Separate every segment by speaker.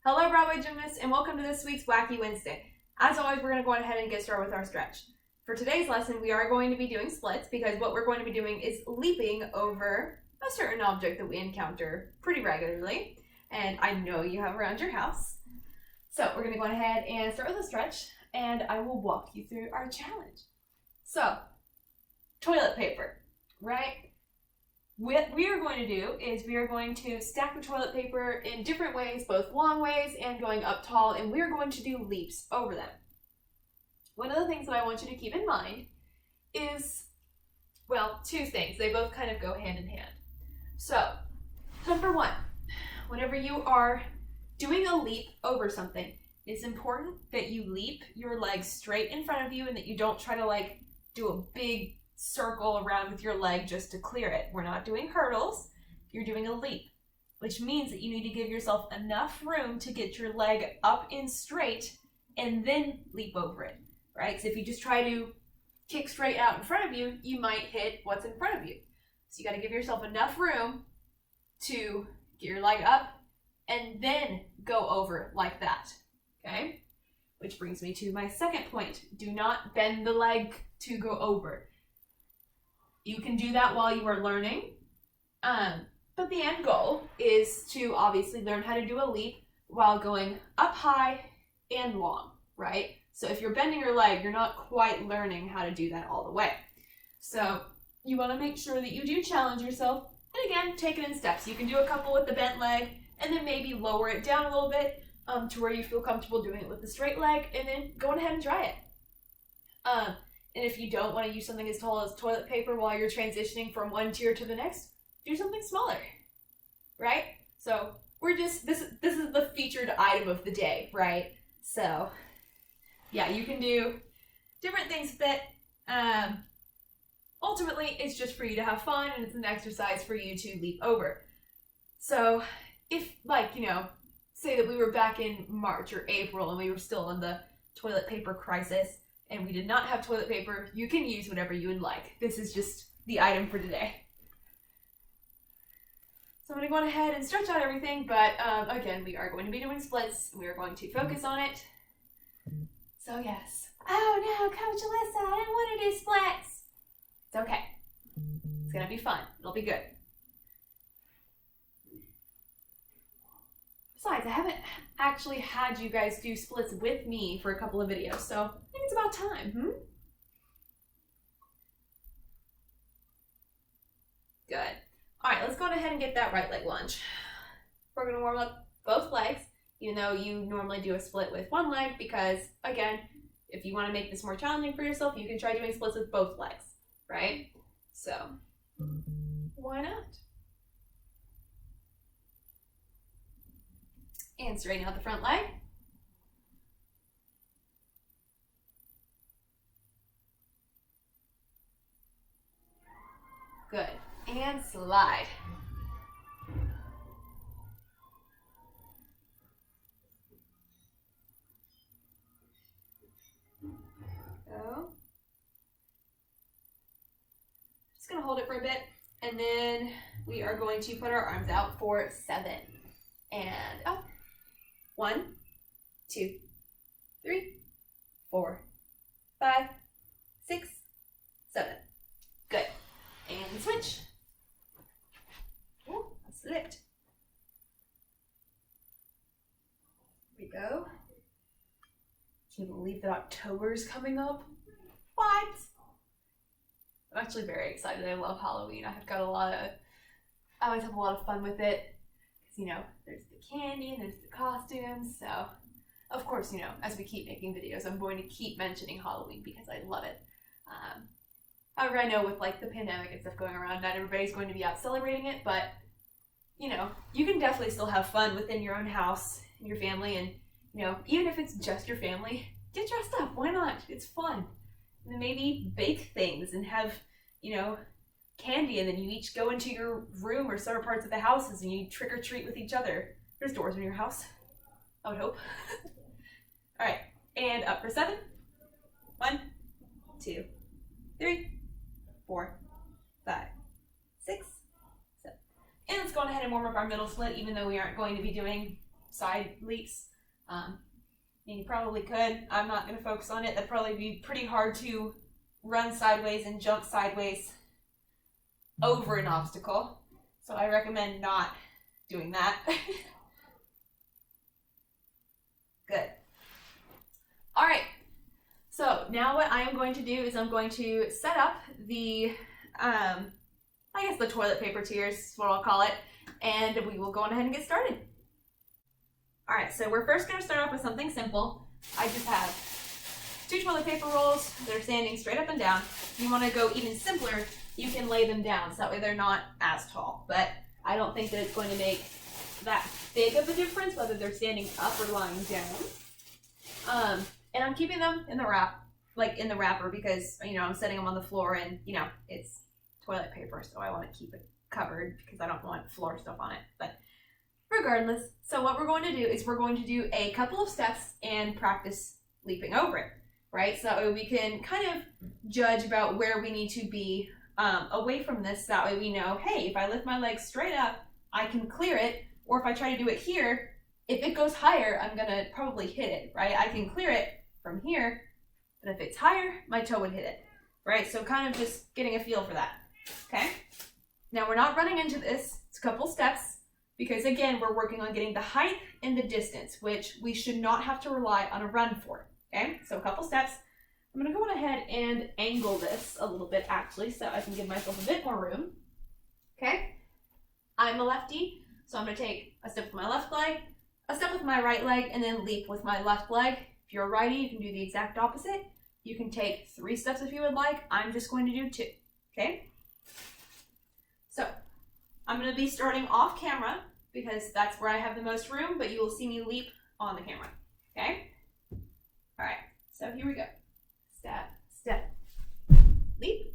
Speaker 1: Hello Broadway gymnasts and welcome to this week's Wacky Wednesday. As always, we're going to go ahead and get started with our stretch. For today's lesson, we are going to be doing splits because what we're going to be doing is leaping over a certain object that we encounter pretty regularly, and I know you have around your house. So we're going to go ahead and start with a stretch, and I will walk you through our challenge. So, toilet paper, right? What we are going to do is we are going to stack the toilet paper in different ways, both long ways and going up tall, and we are going to do leaps over them. One of the things that I want you to keep in mind is, well, two things. They both kind of go hand in hand. So, number one, whenever you are doing a leap over something, it's important that you leap your legs straight in front of you and that you don't try to do a big circle around with your leg just to clear it. We're not doing hurdles, you're doing a leap, which means that you need to give yourself enough room to get your leg up and straight and then leap over it, right? Because if you just try to kick straight out in front of you, you might hit what's in front of you. So you got to give yourself enough room to get your leg up and then go over like that, okay? Which brings me to my second point. Do not bend the leg to go over. You can do that while you are learning, but the end goal is to obviously learn how to do a leap while going up high and long, right? So if you're bending your leg, you're not quite learning how to do that all the way. So you want to make sure that you do challenge yourself, and again, take it in steps. You can do a couple with the bent leg, and then maybe lower it down a little bit to where you feel comfortable doing it with the straight leg, and then go ahead and try it. And if you don't want to use something as tall as toilet paper while you're transitioning from one tier to the next, do something smaller, right? So this is the featured item of the day, right? So yeah, you can do different things that ultimately it's just for you to have fun and it's an exercise for you to leap over. So if say that we were back in March or April and we were still in the toilet paper crisis, and we did not have toilet paper, you can use whatever you would like. This is just the item for today. So I'm going to go ahead and stretch out everything, but again, we are going to be doing splits. We are going to focus on it. So yes. Oh no, Coach Alyssa, I don't want to do splits. It's okay. It's going to be fun. It'll be good. Besides, I haven't actually had you guys do splits with me for a couple of videos, so I think it's about time, Good. All right, let's go ahead and get that right leg lunge. We're going to warm up both legs, even though you normally do a split with one leg, because, again, if you want to make this more challenging for yourself, you can try doing splits with both legs, right? So, why not? And straighten out the front leg. Good. And slide. Go. Just going to hold it for a bit, and then we are going to put our arms out for 7. And up. 1, 2, 3, 4, 5, 6, 7. Good. And switch. Oh, I slipped. Here we go. Can't believe that October's coming up. What? I'm actually very excited. I love Halloween. I always have a lot of fun with it. Because, there's the candy and there's the costumes. So, of course, as we keep making videos, I'm going to keep mentioning Halloween because I love it. However, I know with the pandemic and stuff going around, not everybody's going to be out celebrating it, but, you can definitely still have fun within your own house and your family. And, even if it's just your family, get dressed up. Why not? It's fun. And then maybe bake things and have, candy, and then you each go into your room or separate parts of the houses and you trick or treat with each other. There's doors in your house, I would hope. All right, and up for 7. 1, 2, 3, 4, 5, 6, 7. And let's go ahead and warm up our middle split, even though we aren't going to be doing side leaps. And you probably could. I'm not going to focus on it. That'd probably be pretty hard to run sideways and jump sideways over an obstacle. So I recommend not doing that. Good. All right. So now what I am going to do is I'm going to set up the, I guess the toilet paper tiers is what I'll call it, and we will go on ahead and get started. All right, so we're first gonna start off with something simple. I just have 2 toilet paper rolls that are standing straight up and down. If you wanna go even simpler, you can lay them down, so that way they're not as tall. But I don't think that it's going to make that big of a difference whether they're standing up or lying down. And I'm keeping them in the wrapper because, you know, I'm setting them on the floor and, you know, it's toilet paper, so I want to keep it covered because I don't want floor stuff on it. But regardless, so what we're going to do is we're going to do a couple of steps and practice leaping over it, right? So that way we can kind of judge about where we need to be away from this. That way we know, hey, if I lift my legs straight up, I can clear it. Or if I try to do it here, if it goes higher, I'm gonna probably hit it, right? I can clear it from here, but if it's higher, my toe would hit it, right? So kind of just getting a feel for that, okay? Now we're not running into this. It's a couple steps because again, we're working on getting the height and the distance, which we should not have to rely on a run for, okay? So a couple steps. I'm gonna go on ahead and angle this a little bit actually so I can give myself a bit more room, okay? I'm a lefty, so I'm gonna take a step with my left leg, a step with my right leg, and then leap with my left leg. If you're a righty, you can do the exact opposite. You can take 3 steps if you would like. I'm just going to do 2, okay? So I'm gonna be starting off camera because that's where I have the most room, but you will see me leap on the camera, okay? All right, so here we go. Step, step, leap,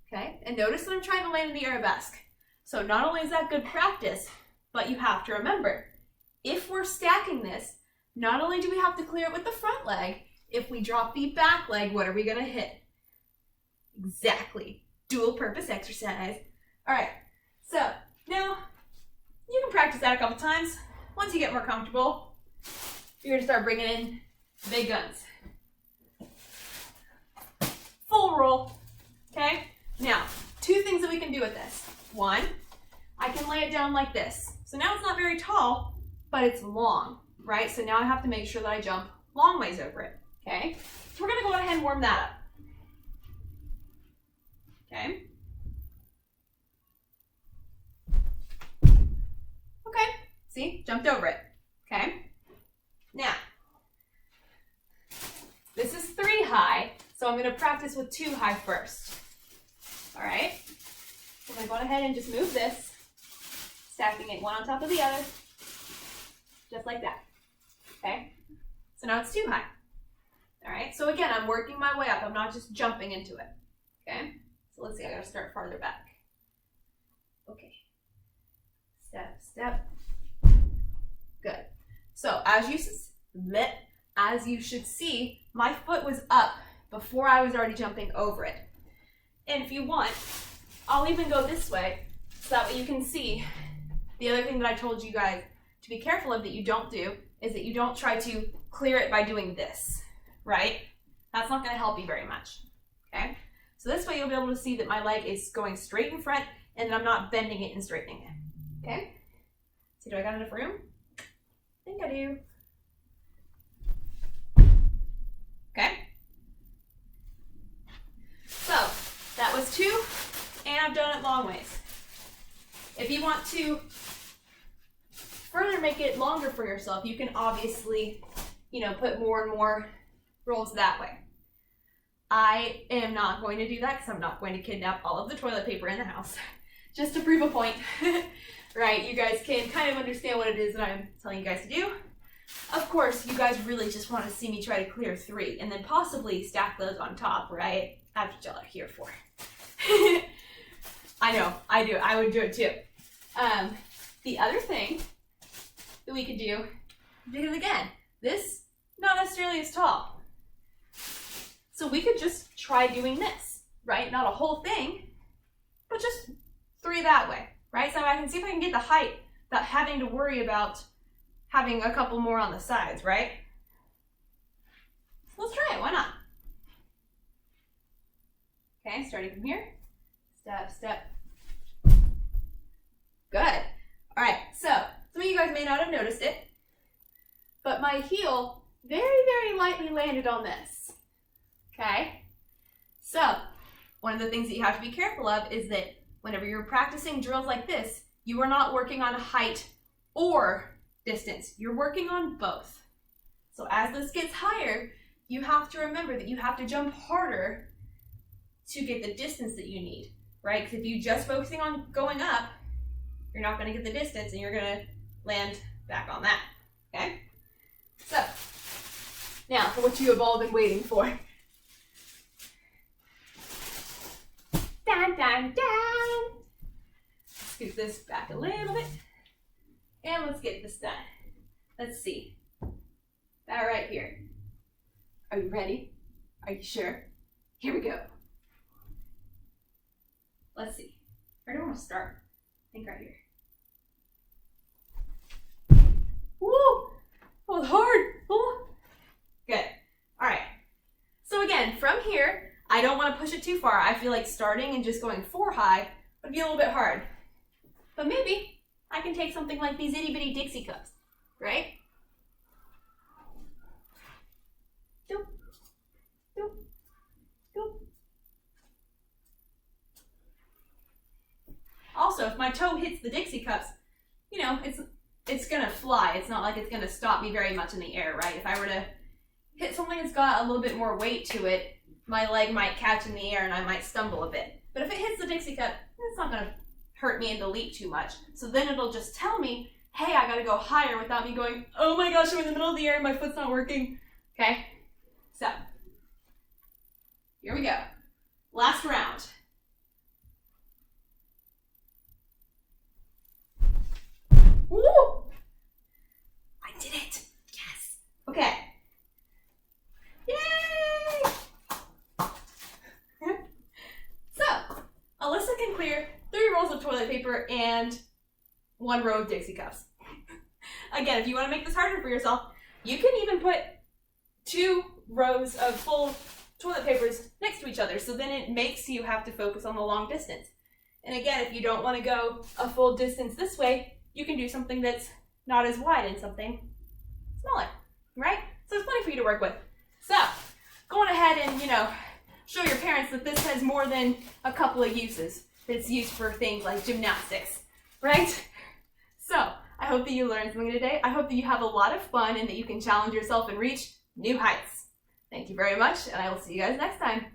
Speaker 1: okay? And notice that I'm trying to land in the arabesque. So not only is that good practice, but you have to remember, if we're stacking this, not only do we have to clear it with the front leg, if we drop the back leg, what are we gonna hit? Exactly, dual purpose exercise. All right, so now you can practice that a couple times. Once you get more comfortable, you're gonna start bringing in big guns. Full roll, okay? Now, 2 things that we can do with this. 1, I can lay it down like this. So now it's not very tall, but it's long, right? So now I have to make sure that I jump long ways over it, okay? So we're gonna go ahead and warm that up, okay? Okay, see, jumped over it, okay? Now, this is 3 high, so I'm gonna practice with 2 high first, all right? So I'm gonna go ahead and just move this, stacking it one on top of the other, just like that, okay? So now it's 2 high, all right? So again, I'm working my way up. I'm not just jumping into it, okay? So let's see, I gotta start farther back. Okay, step, step, good. So as you should see, my foot was up before I was already jumping over it. And if you want, I'll even go this way so that way you can see. The other thing that I told you guys to be careful of that you don't do is that you don't try to clear it by doing this, right? That's not gonna help you very much, okay? So this way you'll be able to see that my leg is going straight in front and I'm not bending it and straightening it, okay? So do I got enough room? I think I do. Okay? So that was 2, and I've done it long ways. If you want to further make it longer for yourself, you can obviously, you know, put more and more rolls that way. I am not going to do that because I'm not going to kidnap all of the toilet paper in the house just to prove a point, right? You guys can kind of understand what it is that I'm telling you guys to do. Of course, you guys really just want to see me try to clear 3 and then possibly stack those on top, right? That's what y'all are here for. I know, I do. I would do it too. The other thing that we could do, because again, this not necessarily as tall. So we could just try doing this, right? Not a whole thing, but just 3 that way, right? So I can see if I can get the height without having to worry about having a couple more on the sides, right? So let's try it, why not? Okay, starting from here. Step, step. Good. All right, so some of you guys may not have noticed it, but my heel very, very lightly landed on this. Okay? So, one of the things that you have to be careful of is that whenever you're practicing drills like this, you are not working on height or distance. You're working on both. So as this gets higher, you have to remember that you have to jump harder to get the distance that you need, right? Because if you're just focusing on going up, you're not going to get the distance and you're going to land back on that, okay? So, now for what you have all been waiting for. Dun, dun, dun. Scoot this back a little bit. And let's get this done. Let's see. That right here. Are you ready? Are you sure? Here we go. Let's see. Where do I want to start? I think right here. Woo! That was hard. Ooh. Good. All right. So again, from here, I don't want to push it too far. I feel like starting and just going 4 high would be a little bit hard. But maybe I can take something like these itty bitty Dixie cups, right? Doop, doop, doop. Also, if my toe hits the Dixie cups, you know, it's gonna fly. It's not like it's gonna stop me very much in the air, right? If I were to hit something that's got a little bit more weight to it, my leg might catch in the air and I might stumble a bit. But if it hits the Dixie cup, it's not gonna hurt me in the leap too much. So then it'll just tell me, hey, I gotta go higher without me going, oh my gosh, I'm in the middle of the air and my foot's not working. Okay, so here we go. Last round. Woo! I did it. Yes. Okay. Yay! So, Alyssa can clear 3 rolls of toilet paper and 1 row of Dixie cups. Again, if you want to make this harder for yourself, you can even put 2 rows of full toilet papers next to each other, so then it makes you have to focus on the long distance. And again, if you don't want to go a full distance this way, you can do something that's not as wide and something smaller, right? So there's plenty for you to work with. So, go on ahead and, show your parents that this has more than a couple of uses. It's used for things like gymnastics, right? So, I hope that you learned something today. I hope that you have a lot of fun and that you can challenge yourself and reach new heights. Thank you very much, and I will see you guys next time.